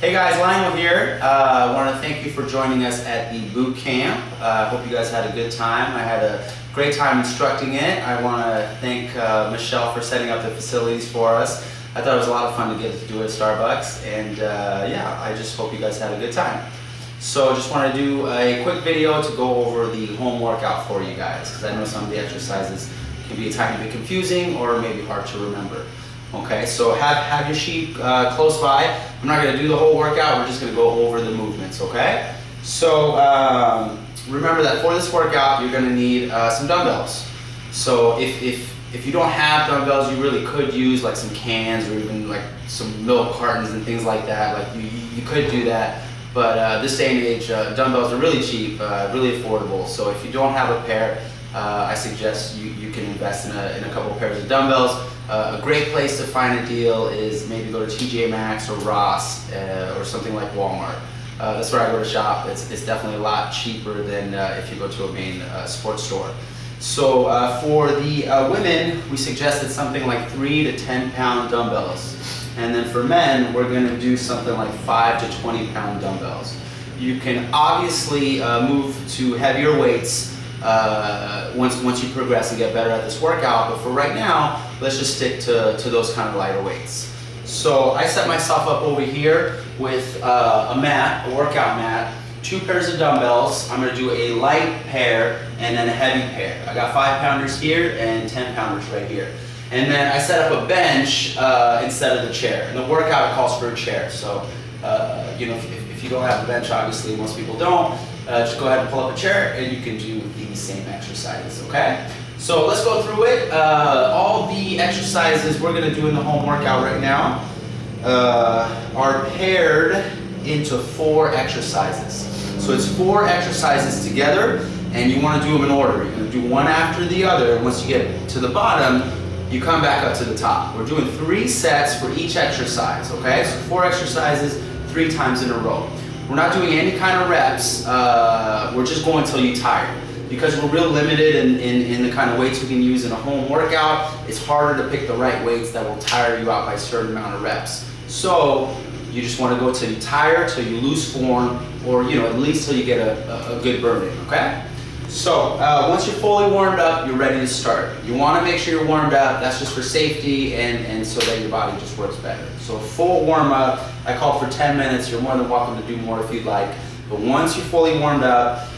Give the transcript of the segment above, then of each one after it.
Hey guys, Lionel here. I want to thank you for joining us at the boot camp. I hope you guys had a good time. I had a great time instructing it. I want to thank Michelle for setting up the facilities for us. I thought it was a lot of fun to get to do it at Starbucks, and yeah, I just hope you guys had a good time. So just want to do a quick video to go over the home workout for you guys, because I know some of the exercises can be a tiny bit confusing or maybe hard to remember. Okay, so have your sheet close by. I'm not going to do the whole workout, we're just going to go over the movements, okay? So remember that for this workout, you're going to need some dumbbells. So if you don't have dumbbells, you really could use like some cans or even like some milk cartons and things like that. Like you could do that, but this day and age, dumbbells are really cheap, really affordable. So if you don't have a pair, I suggest you can invest in a couple pairs of dumbbells. A great place to find a deal is maybe go to TJ Maxx or Ross or something like Walmart. That's where I go to shop. It's definitely a lot cheaper than if you go to a main sports store. So for the women, we suggested something like 3 to 10 pound dumbbells. And then for men, we're going to do something like 5 to 20 pound dumbbells. You can obviously move to heavier weights once you progress and get better at this workout, but for right now, let's just stick to those kind of lighter weights. So I set myself up over here with a mat, a workout mat, 2 pairs of dumbbells. I'm going to do a light pair and then a heavy pair. I got 5 pounders here and 10 pounders right here. And then I set up a bench instead of the chair. And the workout calls for a chair, so you know, if you don't have a bench, obviously most people don't, just go ahead and pull up a chair and you can do these same exercises, okay? So let's go through it. All the exercises we're going to do in the home workout right now are paired into 4 exercises. So it's 4 exercises together, and you want to do them in order. You're going to do one after the other. Once you get to the bottom, you come back up to the top. We're doing 3 sets for each exercise, okay? So 4 exercises, 3 times in a row. We're not doing any kind of reps. We're just going until you tire. Because we're real limited in the kind of weights we can use in a home workout, it's harder to pick the right weights that will tire you out by a certain amount of reps. So you just want to go till you tire, till you lose form, or at least till you get a good burn in, okay? So once you're fully warmed up, you're ready to start. You want to make sure you're warmed up. That's just for safety and so that your body just works better. So full warm up, I called for 10 minutes. You're more than welcome to do more if you'd like. But once you're fully warmed up,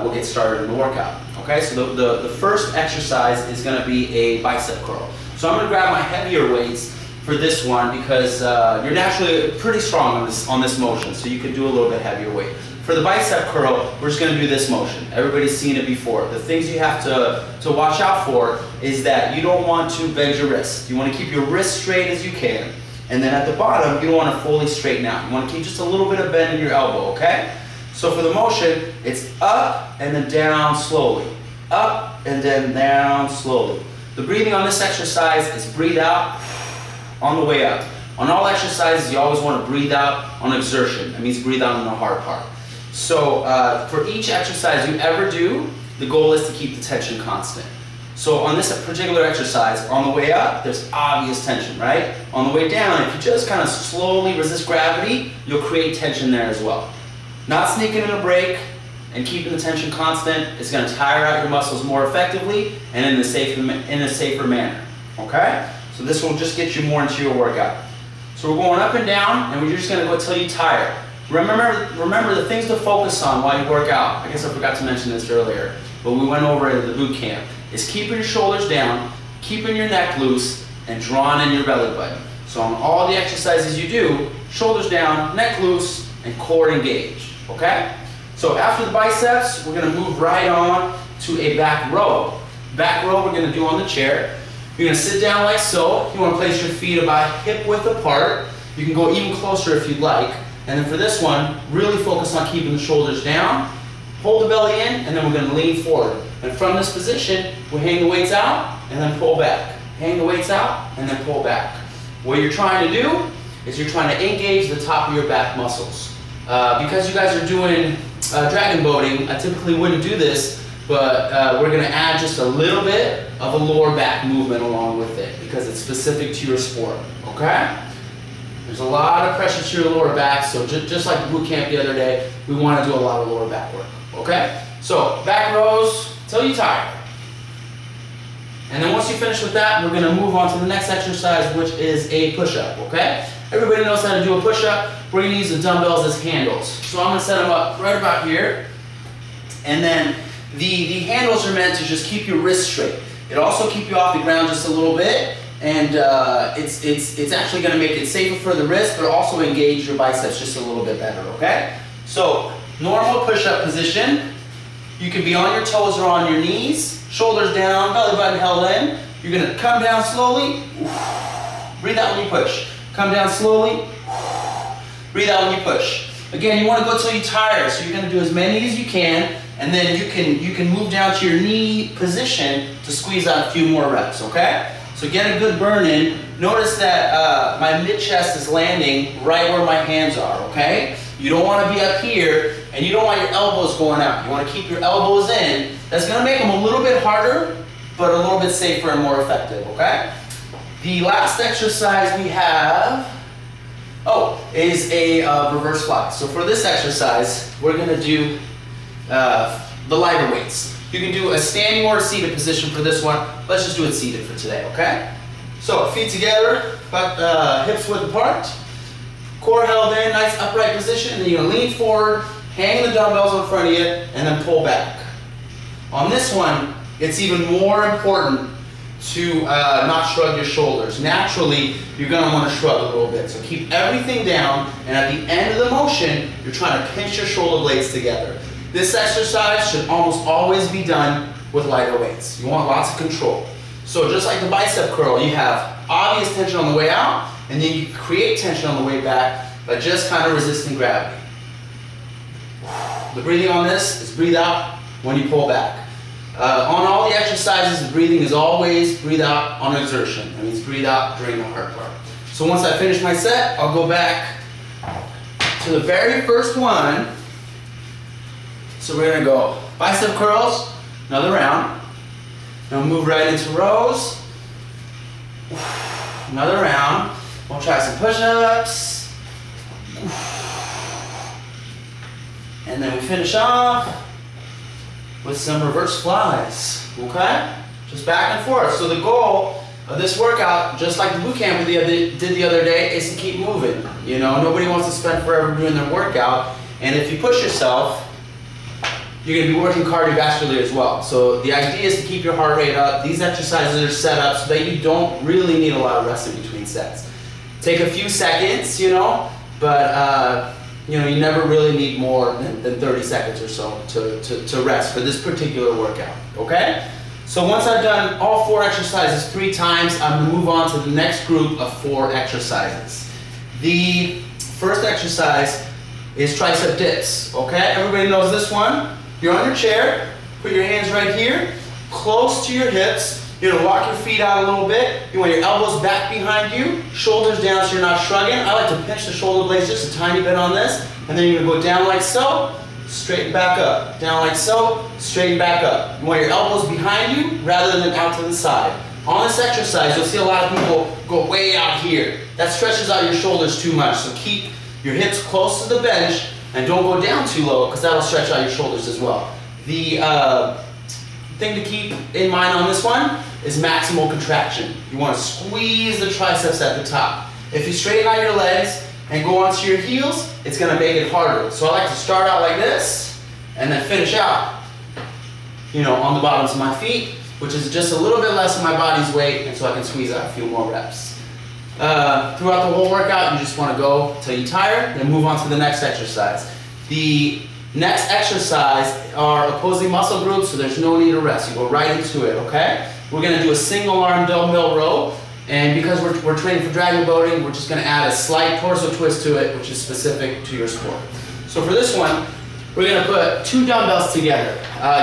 we'll get started in the workout. Okay, so the first exercise is going to be a bicep curl. So I'm going to grab my heavier weights for this one because you're naturally pretty strong on this motion, so you can do a little bit heavier weight. For the bicep curl, we're just going to do this motion. Everybody's seen it before. The things you have to watch out for is that you don't want to bend your wrist. You want to keep your wrist straight as you can. And then at the bottom, you don't want to fully straighten out. You want to keep just a little bit of bend in your elbow, okay? So for the motion, it's up and then down slowly. Up and then down slowly. The breathing on this exercise is breathe out on the way up. On all exercises, you always want to breathe out on exertion. That means breathe out on the hard part. So for each exercise you ever do, the goal is to keep the tension constant. So on this particular exercise, on the way up, there's obvious tension, right? On the way down, if you just kind of slowly resist gravity, you'll create tension there as well. Not sneaking in a break and keeping the tension constant is going to tire out your muscles more effectively and in a safer manner, okay? So this will just get you more into your workout. So we're going up and down, and we're just going to go till you tire. Remember the things to focus on while you work out. I guess I forgot to mention this earlier, but we went over it at the boot camp. Is keeping your shoulders down, keeping your neck loose, and drawing in your belly button. So on all the exercises you do, shoulders down, neck loose, and core engaged. Okay? So after the biceps, we're going to move right on to a back row. Back row we're going to do on the chair. You're going to sit down like so. You want to place your feet about hip width apart. You can go even closer if you'd like. And then for this one, really focus on keeping the shoulders down. Hold the belly in, and then we're going to lean forward. And from this position, we'll hang the weights out and then pull back. Hang the weights out and then pull back. What you're trying to do is you're trying to engage the top of your back muscles. Because you guys are doing dragon boating, I typically wouldn't do this, but we're going to add just a little bit of a lower back movement along with it because it's specific to your sport, okay? There's a lot of pressure to your lower back, so just like the boot camp the other day, we want to do a lot of lower back work, okay? So back rows till you're tired. And then once you finish with that, we're gonna move on to the next exercise, which is a push-up, okay? Everybody knows how to do a push-up. We're gonna use the dumbbells as handles. So I'm gonna set them up right about here. And then the handles are meant to just keep your wrists straight. It'll also keep you off the ground just a little bit. And it's actually gonna make it safer for the wrist, but also engage your biceps just a little bit better, okay? So normal push-up position. You can be on your toes or on your knees, shoulders down, belly button held in. You're gonna come down slowly, breathe out when you push. Come down slowly, breathe out when you push. Again, you wanna go till you're tired, so you're gonna do as many as you can, and then you can move down to your knee position to squeeze out a few more reps, okay? So get a good burn in. Notice that my mid-chest is landing right where my hands are, okay? You don't want to be up here, and you don't want your elbows going out. You want to keep your elbows in. That's going to make them a little bit harder, but a little bit safer and more effective, okay? The last exercise we have, is a reverse fly. So for this exercise, we're going to do the lighter weights. You can do a standing or a seated position for this one. Let's just do it seated for today, okay? So feet together, hips width apart. Core held in, nice upright position, and then you're gonna lean forward, hang the dumbbells in front of you, and then pull back. On this one, it's even more important to not shrug your shoulders. Naturally, you're gonna wanna shrug a little bit. So keep everything down, and at the end of the motion, you're trying to pinch your shoulder blades together. This exercise should almost always be done with lighter weights. You want lots of control. So just like the bicep curl, you have obvious tension on the way out, and then you create tension on the way back by just kind of resisting gravity. The breathing on this is breathe out when you pull back. On all the exercises, the breathing is always breathe out on exertion. That means breathe out during the hard part. So once I finish my set, I'll go back to the very first one. So we're gonna go bicep curls, another round. Then we'll move right into rows. Another round. We'll try some push-ups. And then we finish off with some reverse flies, okay? Just back and forth. So the goal of this workout, just like the boot camp we did the other day, is to keep moving. You know, nobody wants to spend forever doing their workout. And if you push yourself, you're going to be working cardiovascularly as well. So the idea is to keep your heart rate up. These exercises are set up so that you don't really need a lot of rest in between sets. Take a few seconds, you know, but you know, you never really need more than 30 seconds or so to rest for this particular workout, okay? So once I've done all 4 exercises 3 times, I'm going to move on to the next group of 4 exercises. The first exercise is tricep dips, okay? Everybody knows this one. You're on your chair, put your hands right here, close to your hips. You're gonna walk your feet out a little bit. You want your elbows back behind you, shoulders down so you're not shrugging. I like to pinch the shoulder blades just a tiny bit on this, and then you're gonna go down like so, straighten back up. Down like so, straighten back up. You want your elbows behind you rather than out to the side. On this exercise, you'll see a lot of people go way out here. That stretches out your shoulders too much, so keep your hips close to the bench and don't go down too low because that'll stretch out your shoulders as well. The thing to keep in mind on this one is maximal contraction. You want to squeeze the triceps at the top. If you straighten out your legs and go onto your heels, it's going to make it harder. So I like to start out like this and then finish out, you know, on the bottoms of my feet, which is just a little bit less than my body's weight, and so I can squeeze out a few more reps. Throughout the whole workout, you just want to go till you're tired, then move on to the next exercise. The next exercise are opposing muscle groups, so there's no need to rest. You go right into it, okay? We're going to do a single arm dumbbell row, and because we're training for dragon boating, we're just going to add a slight torso twist to it, which is specific to your sport. So for this one, we're going to put 2 dumbbells together.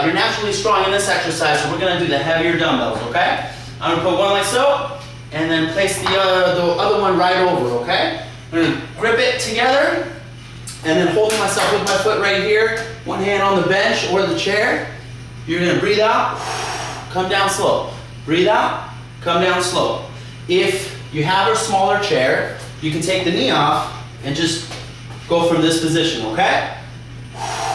You're naturally strong in this exercise, so we're going to do the heavier dumbbells, okay? I'm going to put one like so, and then place the other one right over, okay? I'm going to grip it together, and then holding myself with my foot right here, one hand on the bench or the chair. You're going to breathe out, come down slow. Breathe out, come down slow. If you have a smaller chair, you can take the knee off and just go from this position, okay?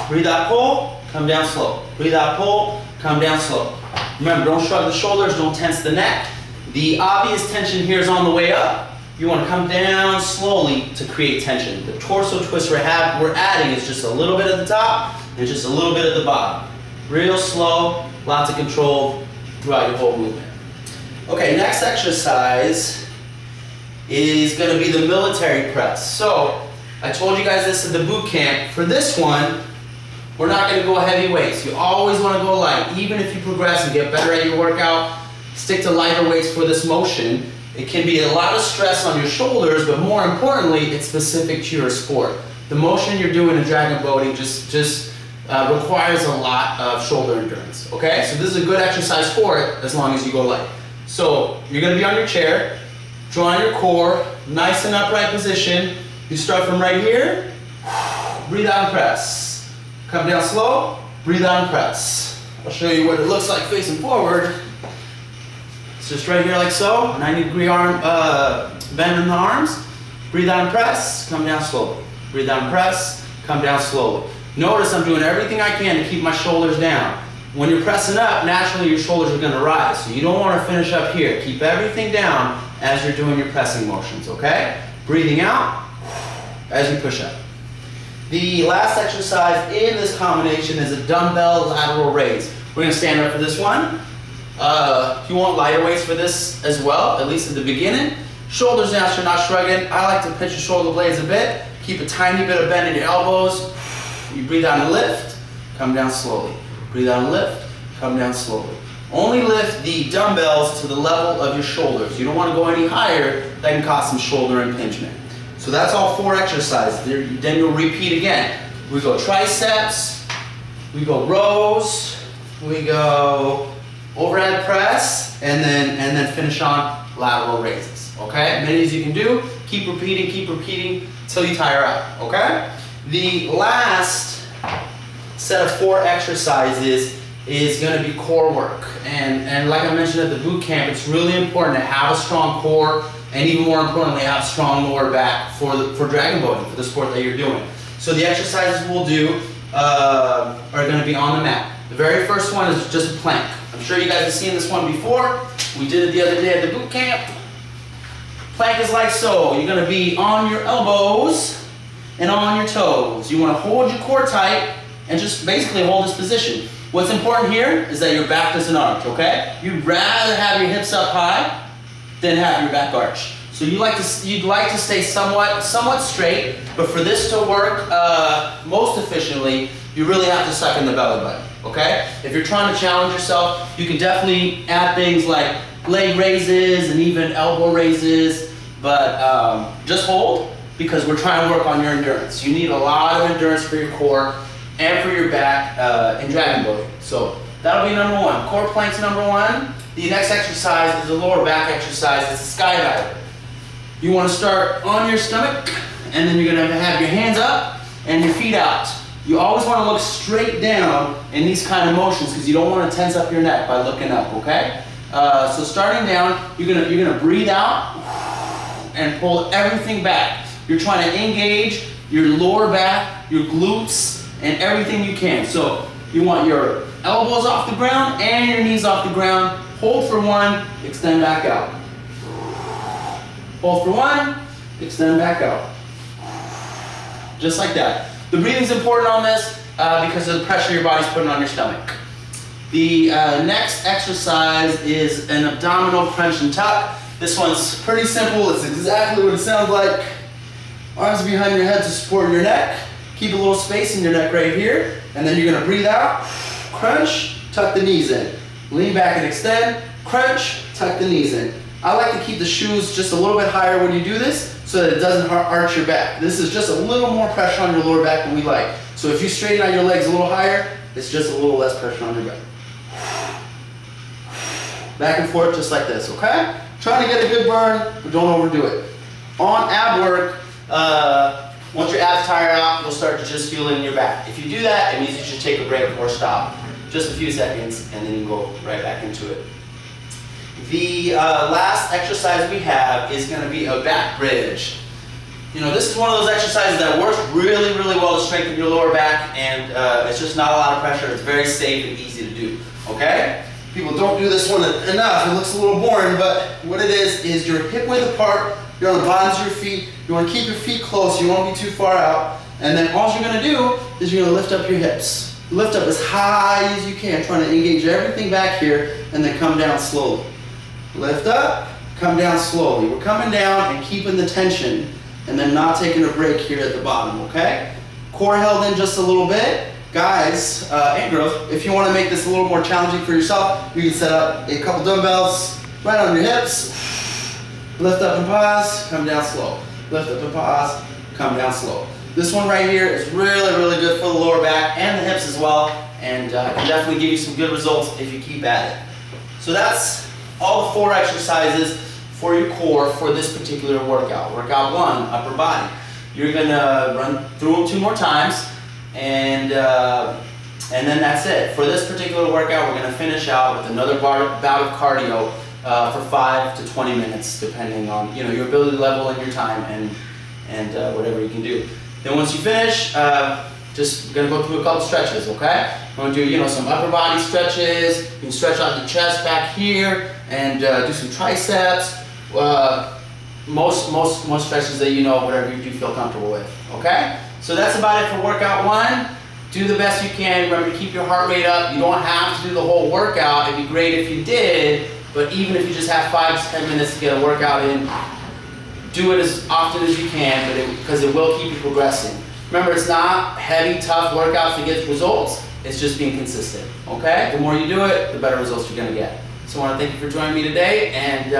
Breathe out, pull, come down slow. Breathe out, pull, come down slow. Remember, don't shrug the shoulders, don't tense the neck. The obvious tension here is on the way up. You want to come down slowly to create tension. The torso twist we're adding is just a little bit at the top and just a little bit at the bottom. Real slow, lots of control throughout your whole movement. Okay, next exercise is going to be the military press. So, I told you guys this at the boot camp. For this one, we're not going to go heavy weights. You always want to go light. Even if you progress and get better at your workout, stick to lighter weights for this motion. It can be a lot of stress on your shoulders, but more importantly, it's specific to your sport. The motion you're doing in dragon boating just requires a lot of shoulder endurance, okay? So this is a good exercise for it as long as you go light. So you're gonna be on your chair, draw on your core, nice and upright position. You start from right here, breathe out and press. Come down slow, breathe out and press. I'll show you what it looks like facing forward. It's just right here like so, 90-degree arm bend in the arms. Breathe out and press, come down slowly. Breathe out and press, come down slowly. Notice I'm doing everything I can to keep my shoulders down. When you're pressing up, naturally your shoulders are gonna rise. So you don't wanna finish up here. Keep everything down as you're doing your pressing motions, okay? Breathing out as you push up. The last exercise in this combination is a dumbbell lateral raise. We're gonna stand up for this one. If you want lighter weights for this as well, at least at the beginning. Shoulders down so you're not shrugging. I like to pinch your shoulder blades a bit. Keep a tiny bit of bend in your elbows. You breathe out and lift, come down slowly. Breathe out and lift, come down slowly. Only lift the dumbbells to the level of your shoulders. You don't want to go any higher, that can cause some shoulder impingement. So that's all 4 exercises. Then you'll repeat again. We go triceps, we go rows, we go overhead press, and then finish on lateral raises. Okay? Many as you can do. Keep repeating until you tire out. Okay? The last set of 4 exercises is going to be core work. And like I mentioned at the boot camp, it's really important to have a strong core and even more importantly, have strong lower back for dragon boating, for the sport that you're doing. So the exercises we'll do are going to be on the mat. The very first one is just a plank. I'm sure you guys have seen this one before. We did it the other day at the boot camp. Plank is like so. You're going to be on your elbows and on your toes. You want to hold your core tight and just basically hold this position. What's important here is that your back doesn't arch, okay? You'd rather have your hips up high than have your back arch. So you'd like to stay somewhat straight, but for this to work most efficiently, you really have to suck in the belly button, okay? If you're trying to challenge yourself, you can definitely add things like leg raises and even elbow raises, but just hold, because we're trying to work on your endurance. You need a lot of endurance for your core and for your back in dragon boating. So that'll be number 1. Core plank's number 1. The next exercise is a lower back exercise. It's a skydiver. You want to start on your stomach, and then you're going to have your hands up and your feet out. You always want to look straight down in these kind of motions because you don't want to tense up your neck by looking up, okay? So starting down, you're gonna breathe out and pull everything back. You're trying to engage your lower back, your glutes, and everything you can. So you want your elbows off the ground and your knees off the ground. Hold for 1, extend back out. Hold for 1, extend back out. Just like that. The breathing's important on this because of the pressure your body's putting on your stomach. The next exercise is an abdominal crunch and tuck. This one's pretty simple. It's exactly what it sounds like. Arms behind your head to support your neck. Keep a little space in your neck right here. And then you're going to breathe out, crunch, tuck the knees in. Lean back and extend, crunch, tuck the knees in. I like to keep the shoes just a little bit higher when you do this so that it doesn't arch your back. This is just a little more pressure on your lower back than we like. So if you straighten out your legs a little higher, it's just a little less pressure on your back. Back and forth just like this, okay? Try to get a good burn, but don't overdo it. On ab work, once your abs tire out, you'll start to just feel it in your back. If you do that, it means you should take a break or stop. Just a few seconds, and then you go right back into it. The last exercise we have is going to be a back bridge. You know, this is one of those exercises that works really, really well to strengthen your lower back, and it's just not a lot of pressure. It's very safe and easy to do, okay? People don't do this one enough. It looks a little boring, but what it is you're hip width apart, you're on the bottoms of your feet, you want to keep your feet close, you won't be too far out, and then all you're going to do is you're going to lift up your hips. Lift up as high as you can, trying to engage everything back here, and then come down slowly. Lift up, come down slowly. We're coming down and keeping the tension, and then not taking a break here at the bottom, okay? Core held in just a little bit. Guys and girls, if you want to make this a little more challenging for yourself, you can set up a couple dumbbells right on your hips. Lift up and pause, come down slow. Lift up and pause, come down slow. This one right here is really, really good for the lower back and the hips as well, and can definitely give you some good results if you keep at it. So that's all the 4 exercises for your core for this particular workout. Workout 1, upper body. You're gonna run through them 2 more times, and then that's it. For this particular workout, we're gonna finish out with another bout of cardio for 5 to 20 minutes, depending on your ability level and your time and whatever you can do. Then once you finish, just gonna go through a couple stretches, okay? We're gonna do some upper body stretches. You can stretch out the chest back here and do some triceps. Most stretches that whatever you do feel comfortable with, okay? So that's about it for workout 1. Do the best you can. Remember to keep your heart rate up. You don't have to do the whole workout. It'd be great if you did, but even if you just have 5 to 10 minutes to get a workout in, do it as often as you can, because it will keep you progressing. Remember, it's not heavy, tough workouts to get results. It's just being consistent, okay? The more you do it, the better results you're gonna get. So I wanna thank you for joining me today, and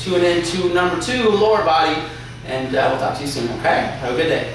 tune in to number 2, lower body, and we'll talk to you soon, okay? Have a good day.